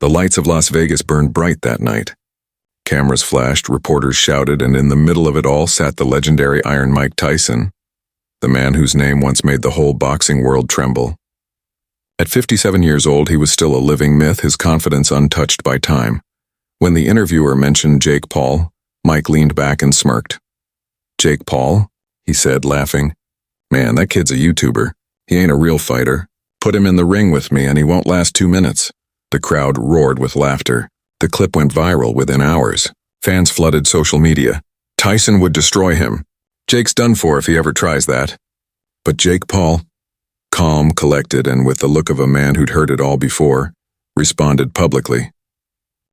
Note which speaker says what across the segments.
Speaker 1: The lights of Las Vegas burned bright that night. Cameras flashed, reporters shouted, and in the middle of it all sat the legendary Iron Mike Tyson, the man whose name once made the whole boxing world tremble. At 57 years old, he was still a living myth, his confidence untouched by time. When the interviewer mentioned Jake Paul, Mike leaned back and smirked. "Jake Paul?" he said, laughing. "Man, that kid's a YouTuber. He ain't a real fighter. Put him in the ring with me and he won't last 2 minutes." The crowd roared with laughter. The clip went viral within hours. Fans flooded social media. Tyson would destroy him. Jake's done for if he ever tries that. But Jake Paul, calm, collected, and with the look of a man who'd heard it all before, responded publicly.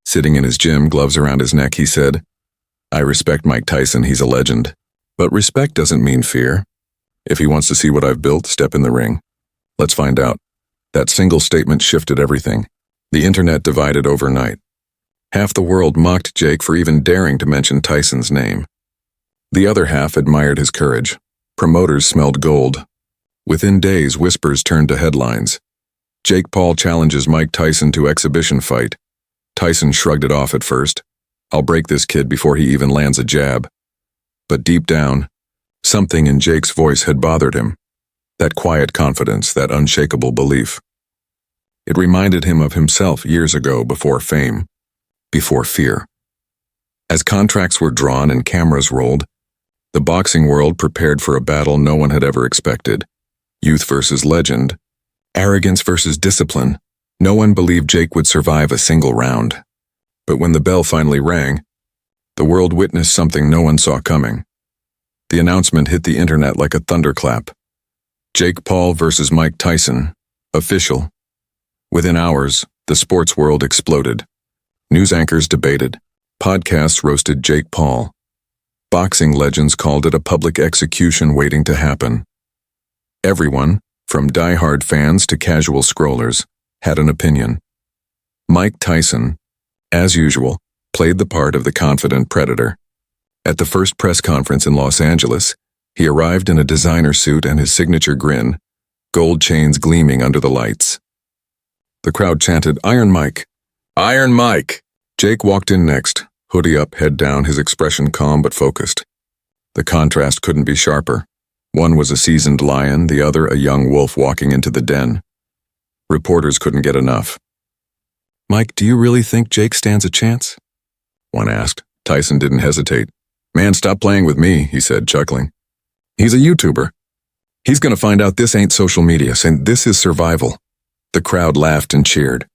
Speaker 1: Sitting in his gym, gloves around his neck, he said, "I respect Mike Tyson, he's a legend. But respect doesn't mean fear. If he wants to see what I've built, step in the ring. Let's find out." That single statement shifted everything. The internet divided overnight. Half the world mocked Jake for even daring to mention Tyson's name. The other half admired his courage. Promoters smelled gold. Within days, whispers turned to headlines. Jake Paul challenges Mike Tyson to exhibition fight. Tyson shrugged it off at first. "I'll break this kid before he even lands a jab." But deep down, something in Jake's voice had bothered him. That quiet confidence, that unshakable belief. It reminded him of himself years ago, before fame, before fear. As contracts were drawn and cameras rolled, the boxing world prepared for a battle no one had ever expected. Youth versus legend, arrogance versus discipline. No one believed Jake would survive a single round. But when the bell finally rang, the world witnessed something no one saw coming. The announcement hit the internet like a thunderclap. Jake Paul versus Mike Tyson, official. Within hours, the sports world exploded. News anchors debated. Podcasts roasted Jake Paul. Boxing legends called it a public execution waiting to happen. Everyone, from die-hard fans to casual scrollers, had an opinion. Mike Tyson, as usual, played the part of the confident predator. At the first press conference in Los Angeles, he arrived in a designer suit and his signature grin, gold chains gleaming under the lights. The crowd chanted, "Iron Mike! Iron Mike!" Jake walked in next, hoodie up, head down, his expression calm but focused. The contrast couldn't be sharper. One was a seasoned lion, the other a young wolf walking into the den. Reporters couldn't get enough. "Mike, do you really think Jake stands a chance?" one asked. Tyson didn't hesitate. "Man, stop playing with me," he said, chuckling. "He's a YouTuber. He's gonna find out this ain't social media, saying this is survival." The crowd laughed and cheered.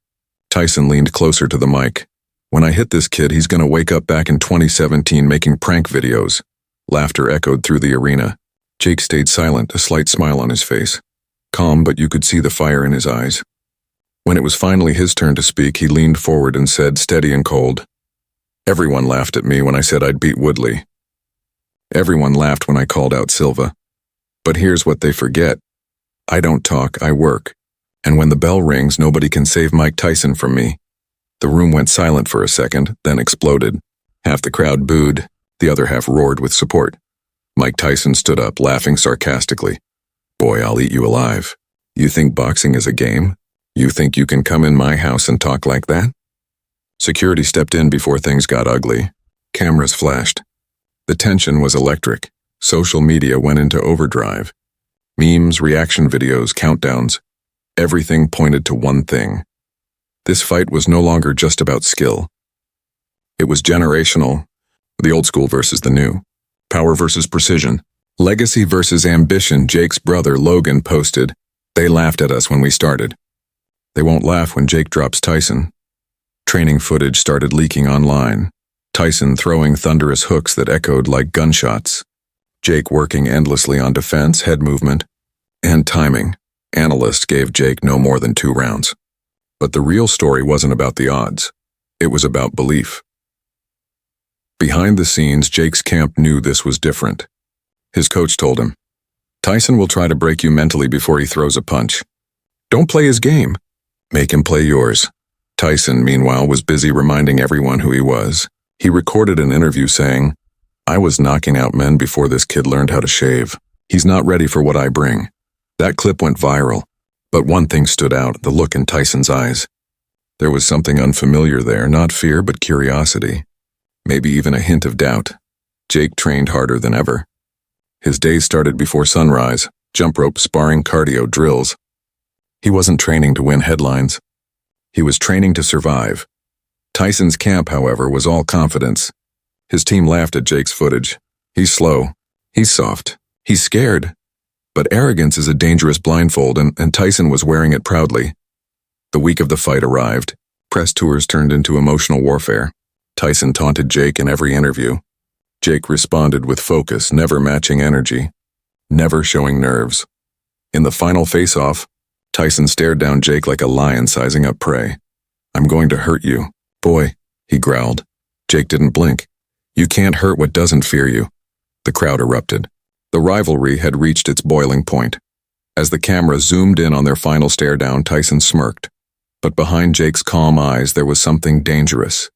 Speaker 1: Tyson leaned closer to the mic. "When I hit this kid, he's gonna wake up back in 2017 making prank videos." Laughter echoed through the arena. Jake stayed silent, a slight smile on his face. Calm, but you could see the fire in his eyes. When it was finally his turn to speak, he leaned forward and said, steady and cold, "Everyone laughed at me when I said I'd beat Woodley. Everyone laughed when I called out Silva. But here's what they forget. I don't talk, I work. And when the bell rings, nobody can save Mike Tyson from me." The room went silent for a second, then exploded. Half the crowd booed, the other half roared with support. Mike Tyson stood up, laughing sarcastically. "Boy, I'll eat you alive. You think boxing is a game? You think you can come in my house and talk like that?" Security stepped in before things got ugly. Cameras flashed. The tension was electric. Social media went into overdrive. Memes, reaction videos, countdowns. Everything pointed to one thing. This fight was no longer just about skill. It was generational. The old school versus the new. Power versus precision. Legacy versus ambition. Jake's brother, Logan, posted, "They laughed at us when we started. They won't laugh when Jake drops Tyson." Training footage started leaking online. Tyson throwing thunderous hooks that echoed like gunshots. Jake working endlessly on defense, head movement, and timing. Analysts gave Jake no more than 2 rounds. But the real story wasn't about the odds. It was about belief. Behind the scenes, Jake's camp knew this was different. His coach told him, "Tyson will try to break you mentally before he throws a punch. Don't play his game. Make him play yours." Tyson, meanwhile, was busy reminding everyone who he was. He recorded an interview saying, "I was knocking out men before this kid learned how to shave. He's not ready for what I bring." That clip went viral, but one thing stood out, the look in Tyson's eyes. There was something unfamiliar there, not fear but curiosity. Maybe even a hint of doubt. Jake trained harder than ever. His days started before sunrise, jump rope, sparring, cardio, drills. He wasn't training to win headlines. He was training to survive. Tyson's camp, however, was all confidence. His team laughed at Jake's footage. He's slow. He's soft. He's scared. But arrogance is a dangerous blindfold, and Tyson was wearing it proudly. The week of the fight arrived. Press tours turned into emotional warfare. Tyson taunted Jake in every interview. Jake responded with focus, never matching energy, never showing nerves. In the final face-off, Tyson stared down Jake like a lion sizing up prey. "I'm going to hurt you, boy," he growled. Jake didn't blink. "You can't hurt what doesn't fear you." The crowd erupted. The rivalry had reached its boiling point. As the camera zoomed in on their final stare down, Tyson smirked. But behind Jake's calm eyes there was something dangerous,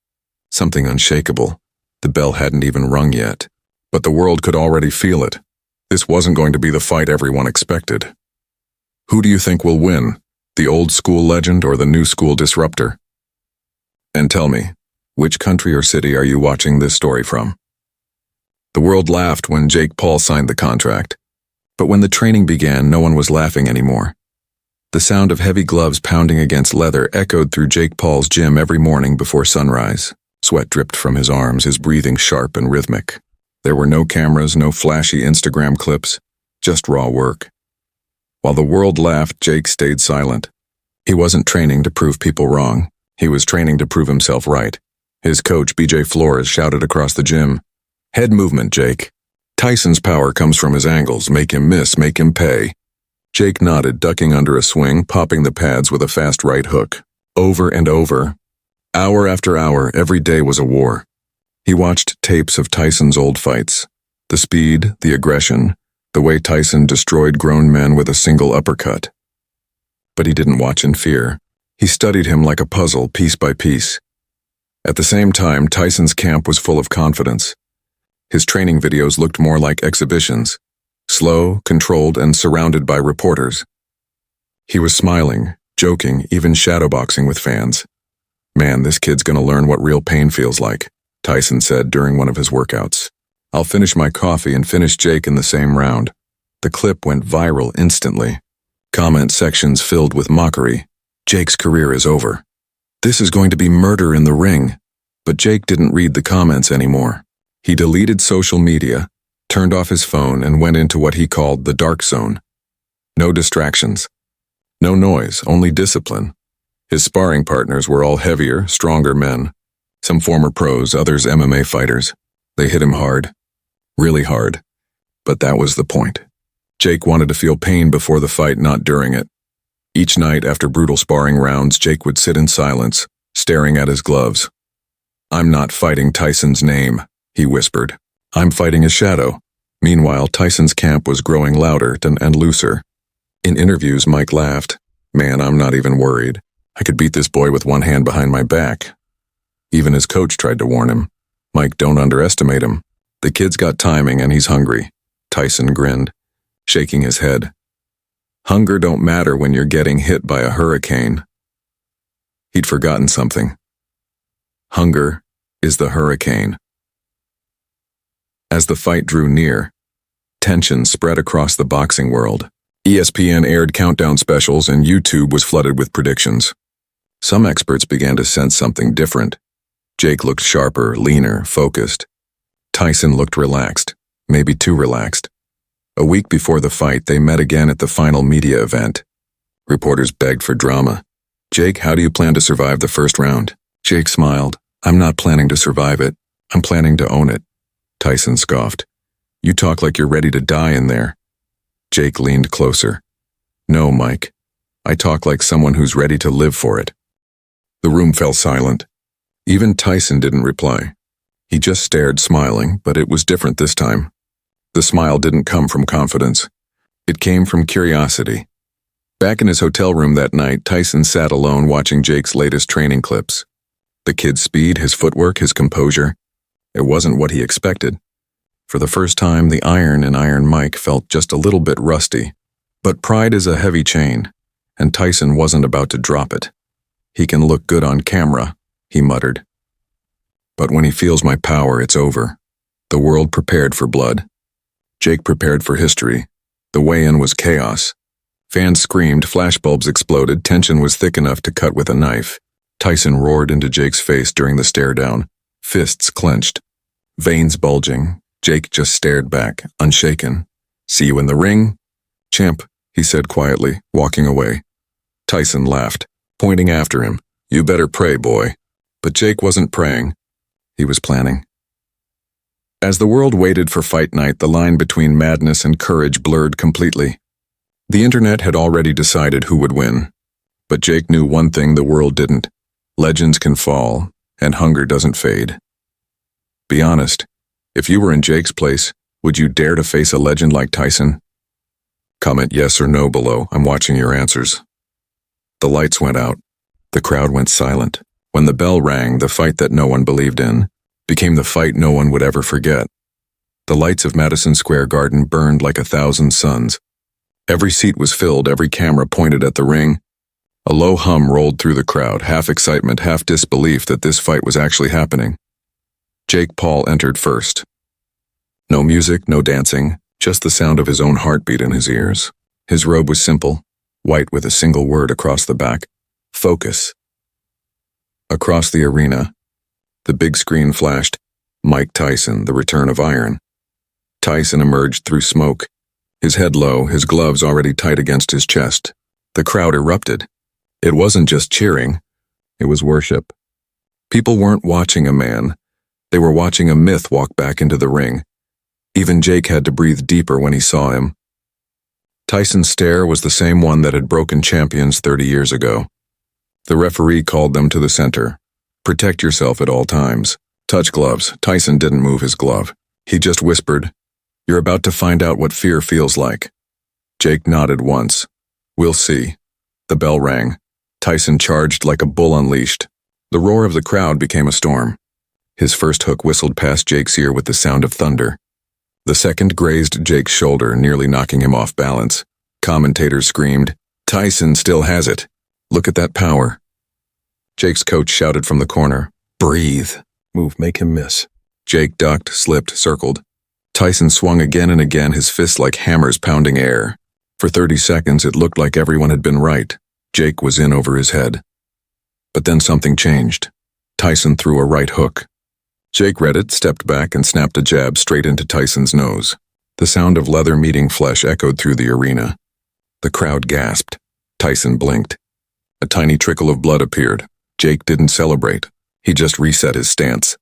Speaker 1: something unshakable. The bell hadn't even rung yet, but the world could already feel it. This wasn't going to be the fight everyone expected. Who do you think will win, the old school legend or the new school disruptor? And tell me, which country or city are you watching this story from? The world laughed when Jake Paul signed the contract, but when the training began, no one was laughing anymore. The sound of heavy gloves pounding against leather echoed through Jake Paul's gym every morning before sunrise. Sweat dripped from his arms, his breathing sharp and rhythmic. There were no cameras, no flashy Instagram clips, just raw work. While the world laughed, Jake stayed silent. He wasn't training to prove people wrong. He was training to prove himself right. His coach, BJ Flores, shouted across the gym, "Head movement, Jake. Tyson's power comes from his angles. Make him miss, make him pay." Jake nodded, ducking under a swing, popping the pads with a fast right hook. Over and over. Hour after hour, every day was a war. He watched tapes of Tyson's old fights. The speed, the aggression, the way Tyson destroyed grown men with a single uppercut. But he didn't watch in fear. He studied him like a puzzle, piece by piece. At the same time, Tyson's camp was full of confidence. His training videos looked more like exhibitions, slow, controlled, and surrounded by reporters. He was smiling, joking, even shadowboxing with fans. "Man, this kid's gonna learn what real pain feels like," Tyson said during one of his workouts. "I'll finish my coffee and finish Jake in the same round." The clip went viral instantly. Comment sections filled with mockery. "Jake's career is over. This is going to be murder in the ring." But Jake didn't read the comments anymore. He deleted social media, turned off his phone, and went into what he called the dark zone. No distractions. No noise, only discipline. His sparring partners were all heavier, stronger men. Some former pros, others MMA fighters. They hit him hard. Really hard. But that was the point. Jake wanted to feel pain before the fight, not during it. Each night after brutal sparring rounds, Jake would sit in silence, staring at his gloves. "I'm not fighting Tyson's name," he whispered. "I'm fighting his shadow." Meanwhile, Tyson's camp was growing louder and looser. In interviews, Mike laughed. "Man, I'm not even worried. I could beat this boy with one hand behind my back." Even his coach tried to warn him. "Mike, don't underestimate him. The kid's got timing and he's hungry." Tyson grinned, shaking his head. "Hunger don't matter when you're getting hit by a hurricane." He'd forgotten something. Hunger is the hurricane. As the fight drew near, tension spread across the boxing world. ESPN aired countdown specials and YouTube was flooded with predictions. Some experts began to sense something different. Jake looked sharper, leaner, focused. Tyson looked relaxed, maybe too relaxed. A week before the fight, they met again at the final media event. Reporters begged for drama. "Jake, how do you plan to survive the first round?" Jake smiled. "I'm not planning to survive it. I'm planning to own it." Tyson scoffed. "You talk like you're ready to die in there." Jake leaned closer. "No, Mike. I talk like someone who's ready to live for it." The room fell silent. Even Tyson didn't reply. He just stared, smiling, but it was different this time. The smile didn't come from confidence. It came from curiosity. Back in his hotel room that night, Tyson sat alone watching Jake's latest training clips. The kid's speed, his footwork, his composure. It wasn't what he expected. For the first time, the iron in Iron Mike felt just a little bit rusty. But pride is a heavy chain, and Tyson wasn't about to drop it. He can look good on camera, he muttered. But when he feels my power, it's over. The world prepared for blood. Jake prepared for history. The weigh-in was chaos. Fans screamed, flashbulbs exploded, tension was thick enough to cut with a knife. Tyson roared into Jake's face during the stare-down, fists clenched, veins bulging. Jake just stared back, unshaken. "See you in the ring?" "Champ," he said quietly, walking away. Tyson laughed, pointing after him. "You better pray, boy." But Jake wasn't praying. He was planning. As the world waited for fight night, the line between madness and courage blurred completely. The internet had already decided who would win. But Jake knew one thing the world didn't. Legends can fall, and hunger doesn't fade. Be honest, if you were in Jake's place, would you dare to face a legend like Tyson? Comment yes or no below. I'm watching your answers. The lights went out. The crowd went silent. When the bell rang, the fight that no one believed in became the fight no one would ever forget. The lights of Madison Square Garden burned like 1,000 suns. Every seat was filled, every camera pointed at the ring. A low hum rolled through the crowd, half excitement, half disbelief that this fight was actually happening. Jake Paul entered first. No music, no dancing, just the sound of his own heartbeat in his ears. His robe was simple, white with a single word across the back: focus. Across the arena, the big screen flashed, Mike Tyson, the return of iron. Tyson emerged through smoke, his head low, his gloves already tight against his chest. The crowd erupted. It wasn't just cheering, it was worship. People weren't watching a man, they were watching a myth walk back into the ring. Even Jake had to breathe deeper when he saw him. Tyson's stare was the same one that had broken champions 30 years ago. The referee called them to the center. Protect yourself at all times. Touch gloves. Tyson didn't move his glove. He just whispered, "You're about to find out what fear feels like." Jake nodded once. "We'll see." The bell rang. Tyson charged like a bull unleashed. The roar of the crowd became a storm. His first hook whistled past Jake's ear with the sound of thunder. The second grazed Jake's shoulder, nearly knocking him off balance. Commentators screamed, "Tyson still has it. Look at that power." Jake's coach shouted from the corner, "Breathe. Move, make him miss." Jake ducked, slipped, circled. Tyson swung again and again, his fists like hammers pounding air. For 30 seconds, it looked like everyone had been right. Jake was in over his head. But then something changed. Tyson threw a right hook. Jake read it, stepped back, and snapped a jab straight into Tyson's nose. The sound of leather meeting flesh echoed through the arena. The crowd gasped. Tyson blinked. A tiny trickle of blood appeared. Jake didn't celebrate. He just reset his stance.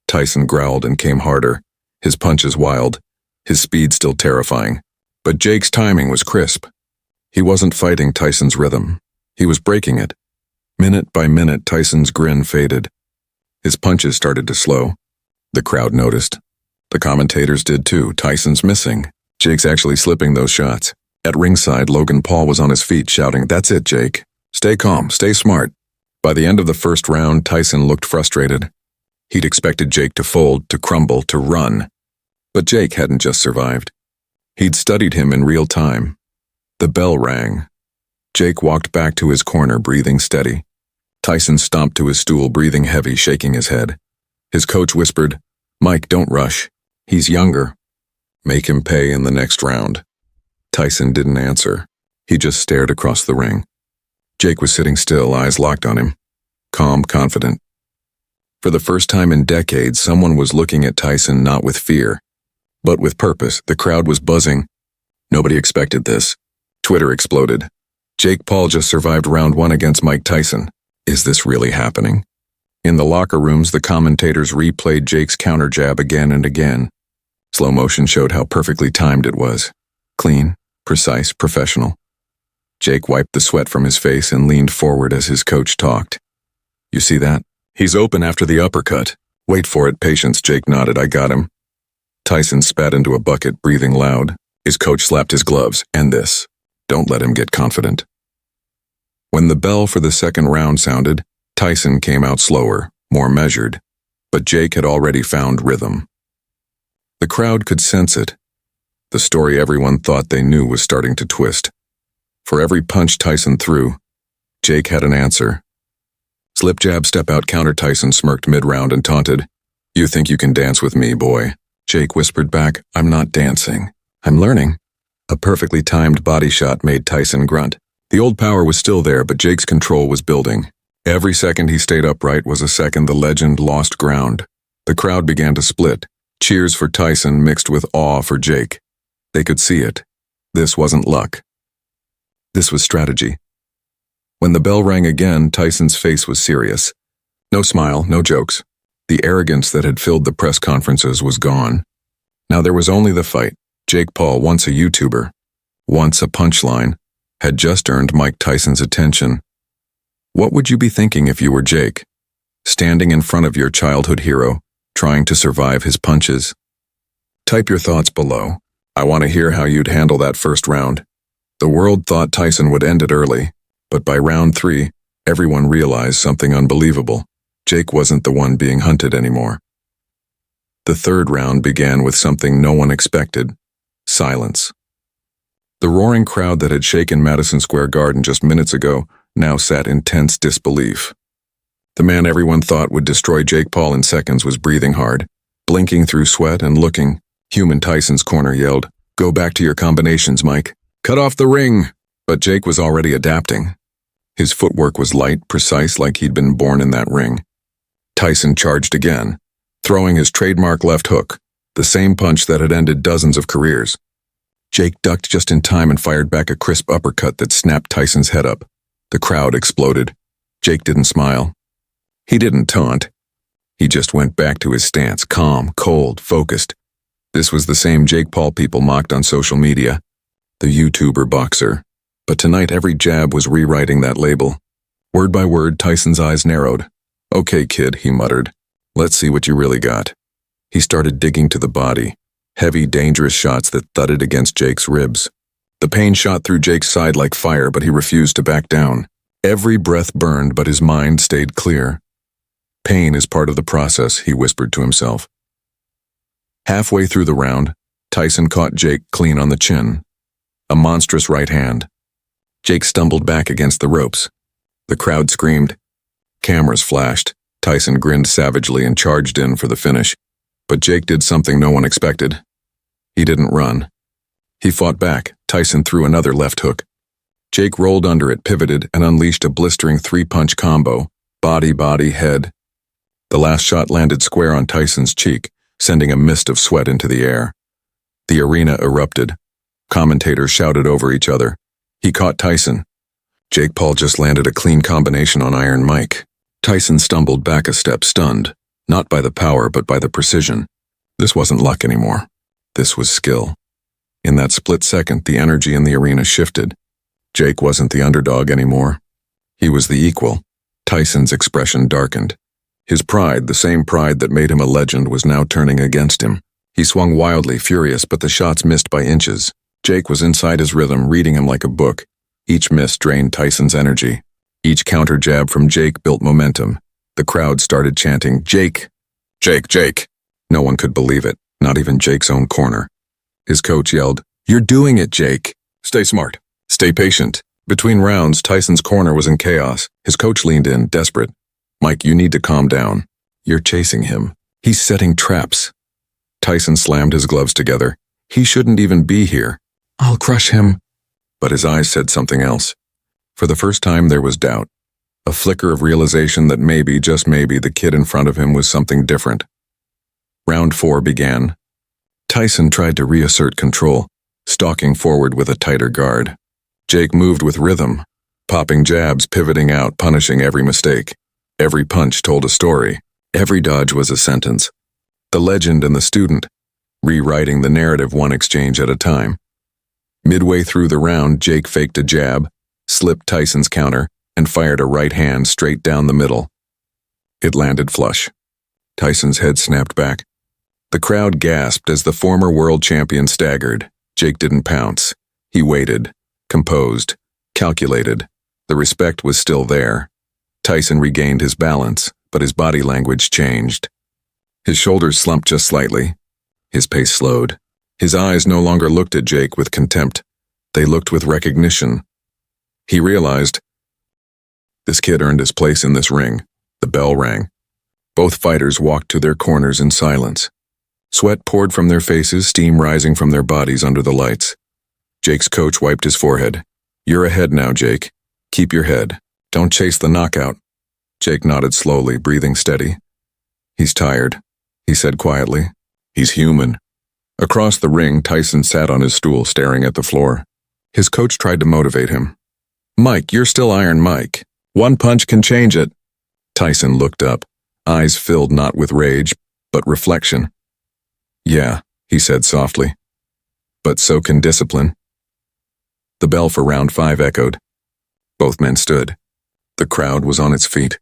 Speaker 1: Tyson growled and came harder, his punches wild, his speed still terrifying. But Jake's timing was crisp. He wasn't fighting Tyson's rhythm. He was breaking it. Minute by minute, Tyson's grin faded. His punches started to slow. The crowd noticed. The commentators did too. Tyson's missing. Jake's actually slipping those shots. At ringside, Logan Paul was on his feet shouting, "That's it, Jake. Stay calm, stay smart." By the end of the first round, Tyson looked frustrated. He'd expected Jake to fold, to crumble, to run. But Jake hadn't just survived. He'd studied him in real time. The bell rang. Jake walked back to his corner, breathing steady. Tyson stomped to his stool, breathing heavy, shaking his head. His coach whispered, "Mike, don't rush. He's younger. Make him pay in the next round." Tyson didn't answer. He just stared across the ring. Jake was sitting still, eyes locked on him. Calm, confident. For the first time in decades, someone was looking at Tyson not with fear, but with purpose. The crowd was buzzing. Nobody expected this. Twitter exploded. Jake Paul just survived round 1 against Mike Tyson. Is this really happening? In the locker rooms, the commentators replayed Jake's counter jab again and again. Slow motion showed how perfectly timed it was. Clean, precise, professional. Jake wiped the sweat from his face and leaned forward as his coach talked. "You see that? He's open after the uppercut. Wait for it, patience." Jake nodded. "I got him." Tyson spat into a bucket, breathing loud. His coach slapped his gloves. "And this. Don't let him get confident." When the bell for the second round sounded, Tyson came out slower, more measured, but Jake had already found rhythm. The crowd could sense it. The story everyone thought they knew was starting to twist. For every punch Tyson threw, Jake had an answer. Slip jab step out counter. Tyson smirked mid-round and taunted. You think you can dance with me, boy? Jake whispered back, I'm not dancing. I'm learning. A perfectly timed body shot made Tyson grunt. The old power was still there, but Jake's control was building. Every second he stayed upright was a second the legend lost ground. The crowd began to split. Cheers for Tyson mixed with awe for Jake. They could see it. This wasn't luck. This was strategy. When the bell rang again, Tyson's face was serious. No smile, no jokes. The arrogance that had filled the press conferences was gone. Now there was only the fight. Jake Paul, once a YouTuber, once a punchline, had just earned Mike Tyson's attention. What would you be thinking if you were Jake? Standing in front of your childhood hero, trying to survive his punches? Type your thoughts below. I want to hear how you'd handle that first round. The world thought Tyson would end it early, but by round 3, everyone realized something unbelievable. Jake wasn't the one being hunted anymore. The third round began with something no one expected. Silence. The roaring crowd that had shaken Madison Square Garden just minutes ago now sat in tense disbelief. The man everyone thought would destroy Jake Paul in seconds was breathing hard, blinking through sweat and looking. Human Tyson's corner yelled, Go back to your combinations, Mike. Cut off the ring! But Jake was already adapting. His footwork was light, precise, like he'd been born in that ring. Tyson charged again, throwing his trademark left hook, the same punch that had ended dozens of careers. Jake ducked just in time and fired back a crisp uppercut that snapped Tyson's head up. The crowd exploded. Jake didn't smile. He didn't taunt. He just went back to his stance, calm, cold, focused. This was the same Jake Paul people mocked on social media, the YouTuber boxer. But tonight every jab was rewriting that label. Word by word, Tyson's eyes narrowed. Okay, kid, he muttered. Let's see what you really got. He started digging to the body. Heavy, dangerous shots that thudded against Jake's ribs. The pain shot through Jake's side like fire, but he refused to back down. Every breath burned, but his mind stayed clear. Pain is part of the process, he whispered to himself. Halfway through the round, Tyson caught Jake clean on the chin. A monstrous right hand. Jake stumbled back against the ropes. The crowd screamed. Cameras flashed. Tyson grinned savagely and charged in for the finish. But Jake did something no one expected. He didn't run. He fought back. Tyson threw another left hook. Jake rolled under it, pivoted, and unleashed a blistering 3-punch combo. Body, head. The last shot landed square on Tyson's cheek, sending a mist of sweat into the air. The arena erupted. Commentators shouted over each other. He caught Tyson. Jake Paul just landed a clean combination on Iron Mike. Tyson stumbled back a step, stunned, not by the power but by the precision. This wasn't luck anymore. This was skill. In that split second, the energy in the arena shifted. Jake wasn't the underdog anymore. He was the equal. Tyson's expression darkened. His pride, the same pride that made him a legend, was now turning against him. He swung wildly, furious, but the shots missed by inches. Jake was inside his rhythm, reading him like a book. Each miss drained Tyson's energy. Each counter jab from Jake built momentum. The crowd started chanting, Jake! Jake, Jake! No one could believe it, not even Jake's own corner. His coach yelled, You're doing it, Jake! Stay smart. Stay patient. Between rounds, Tyson's corner was in chaos. His coach leaned in, desperate. Mike, you need to calm down. You're chasing him. He's setting traps. Tyson slammed his gloves together. He shouldn't even be here. I'll crush him. But his eyes said something else. For the first time there was doubt. A flicker of realization that maybe, just maybe, the kid in front of him was something different. Round 4 began. Tyson tried to reassert control, stalking forward with a tighter guard. Jake moved with rhythm, popping jabs, pivoting out, punishing every mistake. Every punch told a story. Every dodge was a sentence. The legend and the student, rewriting the narrative one exchange at a time. Midway through the round, Jake faked a jab, slipped Tyson's counter, and fired a right hand straight down the middle. It landed flush. Tyson's head snapped back. The crowd gasped as the former world champion staggered. Jake didn't pounce. He waited, composed, calculated. The respect was still there. Tyson regained his balance, but his body language changed. His shoulders slumped just slightly. His pace slowed. His eyes no longer looked at Jake with contempt. They looked with recognition. He realized, This kid earned his place in this ring. The bell rang. Both fighters walked to their corners in silence. Sweat poured from their faces, steam rising from their bodies under the lights. Jake's coach wiped his forehead. "You're ahead now, Jake. Keep your head. Don't chase the knockout." Jake nodded slowly, breathing steady. "He's tired," he said quietly. "He's human." Across the ring, Tyson sat on his stool, staring at the floor. His coach tried to motivate him. "Mike, you're still Iron Mike. One punch can change it." Tyson looked up, eyes filled not with rage, but reflection. "Yeah," he said softly. "But so can discipline." The bell for round 5 echoed. Both men stood. The crowd was on its feet.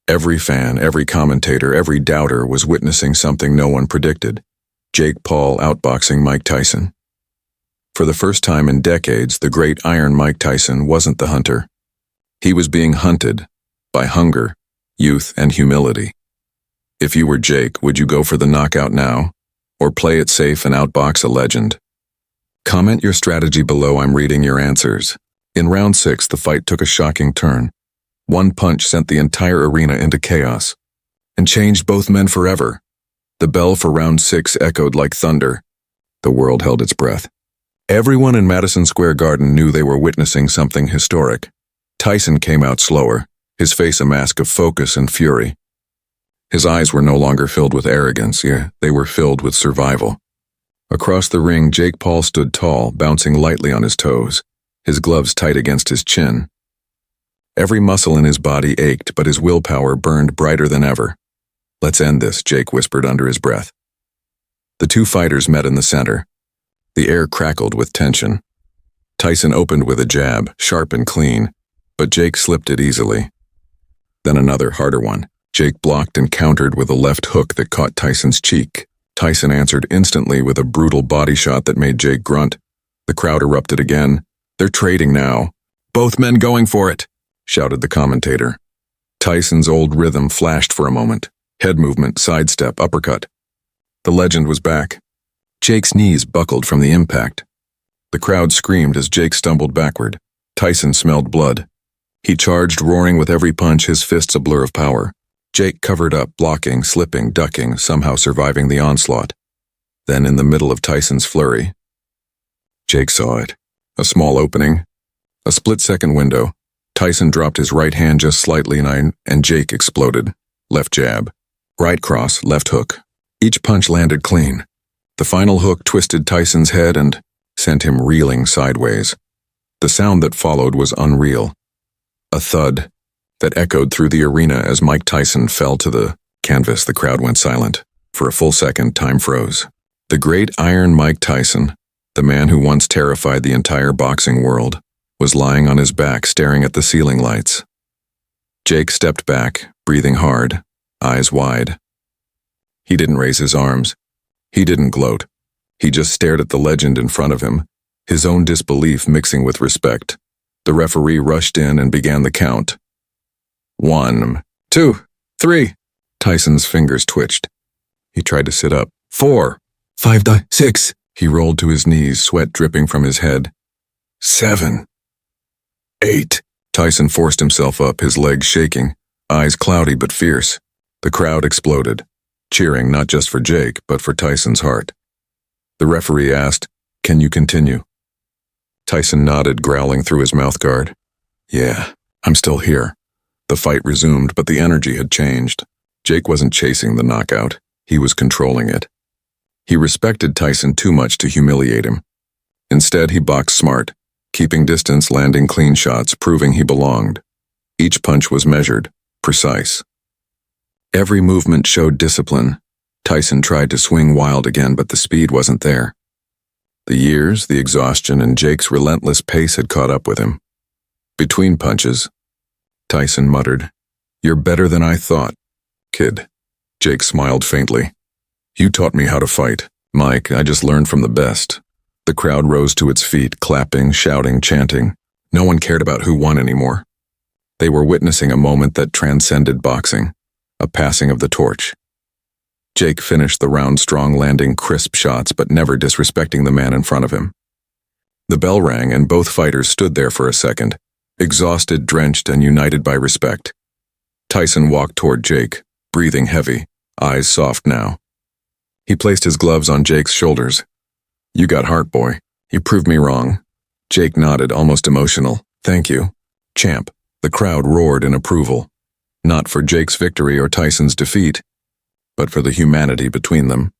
Speaker 1: Every fan, every commentator, every doubter was witnessing something no one predicted. Jake Paul outboxing Mike Tyson. For the first time in decades, the great Iron Mike Tyson wasn't the hunter. He was being hunted by hunger, youth, and humility. If you were Jake, would you go for the knockout now, or play it safe and outbox a legend? Comment your strategy below. I'm reading your answers. In round 6, the fight took a shocking turn. One punch sent the entire arena into chaos and changed both men forever. The bell for round 6 echoed like thunder. The world held its breath. Everyone in Madison Square Garden knew they were witnessing something historic. Tyson came out slower, his face a mask of focus and fury. His eyes were no longer filled with arrogance, they were filled with survival. Across the ring, Jake Paul stood tall, bouncing lightly on his toes, his gloves tight against his chin. Every muscle in his body ached, but his willpower burned brighter than ever. "Let's end this," Jake whispered under his breath. The two fighters met in the center. The air crackled with tension. Tyson opened with a jab, sharp and clean, but Jake slipped it easily. Then another, harder one. Jake blocked and countered with a left hook that caught Tyson's cheek. Tyson answered instantly with a brutal body shot that made Jake grunt. The crowd erupted again. "They're trading now. Both men going for it," shouted the commentator. Tyson's old rhythm flashed for a moment. Head movement, sidestep, uppercut. The legend was back. Jake's knees buckled from the impact. The crowd screamed as Jake stumbled backward. Tyson smelled blood. He charged, roaring with every punch, his fists a blur of power. Jake covered up, blocking, slipping, ducking, somehow surviving the onslaught. Then, in the middle of Tyson's flurry, Jake saw it. A small opening. A split-second window. Tyson dropped his right hand just slightly and Jake exploded. Left jab. Right cross, left hook. Each punch landed clean. The final hook twisted Tyson's head and sent him reeling sideways. The sound that followed was unreal. A thud that echoed through the arena as Mike Tyson fell to the canvas. The crowd went silent. For a full second, time froze. The great Iron Mike Tyson, the man who once terrified the entire boxing world, was lying on his back staring at the ceiling lights. Jake stepped back, breathing hard, eyes wide. He didn't raise his arms. He didn't gloat. He just stared at the legend in front of him, his own disbelief mixing with respect. The referee rushed in and began the count. 1, 2, 3. Tyson's fingers twitched. He tried to sit up. 4, 5, 6. He rolled to his knees, sweat dripping from his head. 7, 8. Tyson forced himself up, his legs shaking, eyes cloudy but fierce. The crowd exploded, cheering not just for Jake, but for Tyson's heart. The referee asked, "Can you continue?" Tyson nodded, growling through his mouthguard. "Yeah, I'm still here." The fight resumed, but the energy had changed. Jake wasn't chasing the knockout. He was controlling it. He respected Tyson too much to humiliate him. Instead, he boxed smart, keeping distance, landing clean shots, proving he belonged. Each punch was measured, precise. Every movement showed discipline. Tyson tried to swing wild again, but the speed wasn't there. The years, the exhaustion, and Jake's relentless pace had caught up with him. Between punches, Tyson muttered, "You're better than I thought, kid." Jake smiled faintly. "You taught me how to fight, Mike. I just learned from the best." The crowd rose to its feet, clapping, shouting, chanting. No one cared about who won anymore. They were witnessing a moment that transcended boxing, a passing of the torch. Jake finished the round strong, landing crisp shots but never disrespecting the man in front of him. The bell rang and both fighters stood there for a second, exhausted, drenched, and united by respect. Tyson walked toward Jake, breathing heavy, eyes soft now. He placed his gloves on Jake's shoulders. "You got heart, boy. You proved me wrong." Jake nodded, almost emotional. "Thank you, champ." The crowd roared in approval, not for Jake's victory or Tyson's defeat, but for the humanity between them.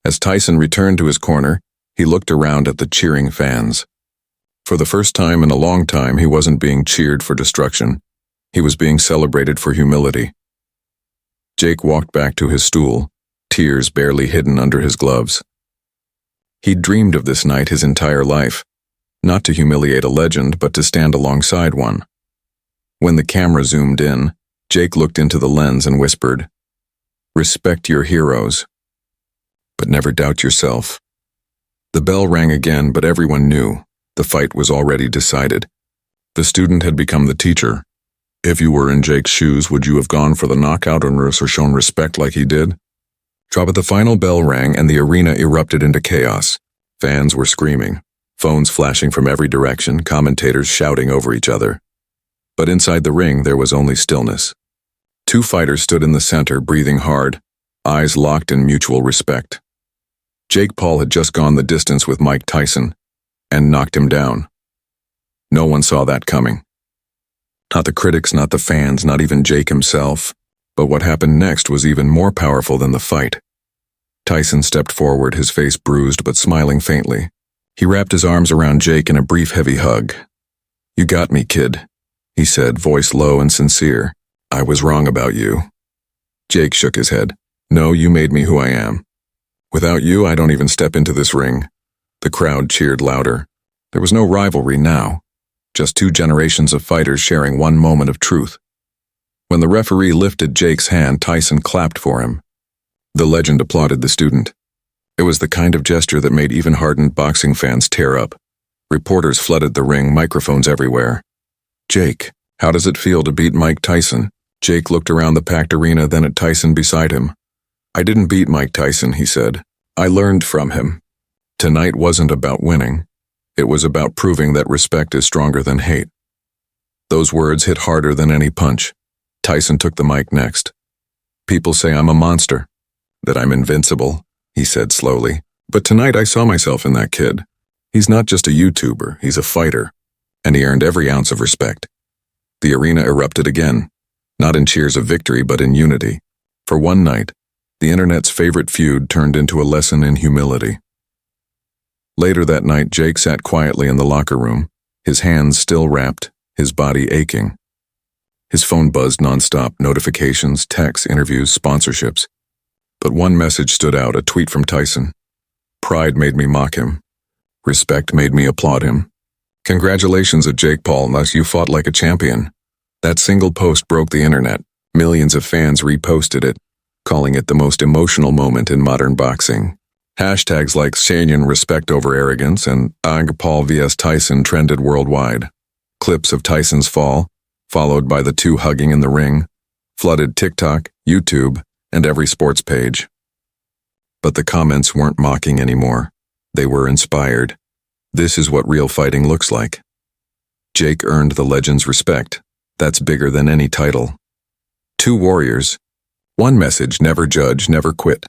Speaker 1: As Tyson returned to his corner, he looked around at the cheering fans. For the first time in a long time, he wasn't being cheered for destruction. He was being celebrated for humility. Jake walked back to his stool, tears barely hidden under his gloves. He'd dreamed of this night his entire life, not to humiliate a legend, but to stand alongside one. When the camera zoomed in, Jake looked into the lens and whispered, "Respect your heroes, but never doubt yourself." The bell rang again, but everyone knew the fight was already decided. The student had become the teacher. If you were in Jake's shoes, would you have gone for the knockout or shown respect like he did? The final bell rang and the arena erupted into chaos. Fans were screaming, phones flashing from every direction, commentators shouting over each other. But inside the ring, there was only stillness. Two fighters stood in the center, breathing hard, eyes locked in mutual respect. Jake Paul had just gone the distance with Mike Tyson and knocked him down. No one saw that coming. Not the critics, not the fans, not even Jake himself. But what happened next was even more powerful than the fight. Tyson stepped forward, his face bruised but smiling faintly. He wrapped his arms around Jake in a brief, heavy hug. "You got me, kid," he said, voice low and sincere. "I was wrong about you." Jake shook his head. "No, you made me who I am. Without you, I don't even step into this ring." The crowd cheered louder. There was no rivalry now, just two generations of fighters sharing one moment of truth. When the referee lifted Jake's hand, Tyson clapped for him. The legend applauded the student. It was the kind of gesture that made even hardened boxing fans tear up. Reporters flooded the ring, microphones everywhere. "Jake, how does it feel to beat Mike Tyson?" Jake looked around the packed arena, then at Tyson beside him. "I didn't beat Mike Tyson," he said. "I learned from him. Tonight wasn't about winning. It was about proving that respect is stronger than hate." Those words hit harder than any punch. Tyson took the mic next. "People say I'm a monster, that I'm invincible," he said slowly. "But tonight I saw myself in that kid. He's not just a YouTuber, he's a fighter, and he earned every ounce of respect." The arena erupted again, not in cheers of victory but in unity. For one night, the internet's favorite feud turned into a lesson in humility. Later that night, Jake sat quietly in the locker room, his hands still wrapped, his body aching. His phone buzzed nonstop, notifications, texts, interviews, sponsorships. But one message stood out, a tweet from Tyson. "Pride made me mock him. Respect made me applaud him. Congratulations at Jake Paul, thus you fought like a champion." That single post broke the internet. Millions of fans reposted it, calling it the most emotional moment in modern boxing. Hashtags like Shanyan respect over arrogance and Paul vs Tyson trended worldwide. Clips of Tyson's fall, followed by the two hugging in the ring, flooded TikTok, YouTube, and every sports page. But the comments weren't mocking anymore. They were inspired. This is what real fighting looks like. Jake earned the legend's respect. That's bigger than any title. Two warriors. One message: never judge, never quit.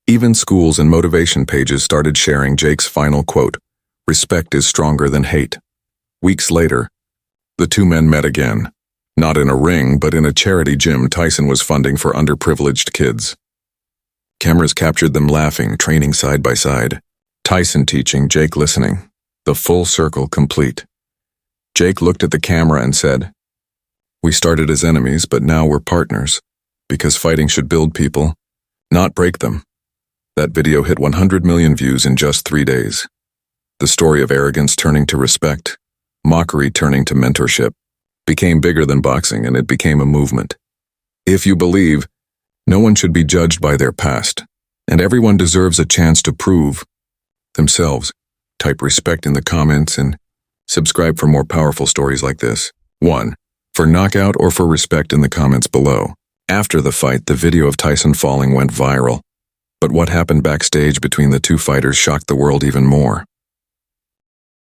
Speaker 1: Even schools and motivation pages started sharing Jake's final quote, "Respect is stronger than hate." Weeks later, the two men met again. Not in a ring, but in a charity gym Tyson was funding for underprivileged kids. Cameras captured them laughing, training side by side. Tyson teaching, Jake listening. The full circle complete. Jake looked at the camera and said, "We started as enemies, but now we're partners. Because fighting should build people, not break them." That video hit 100 million views in just 3 days. The story of arrogance turning to respect, mockery turning to mentorship, became bigger than boxing, and it became a movement. If you believe, no one should be judged by their past, and everyone deserves a chance to prove themselves. Type respect in the comments and subscribe for more powerful stories like this. 1. For knockout or for respect in the comments below. After the fight, the video of Tyson falling went viral. But what happened backstage between the two fighters shocked the world even more.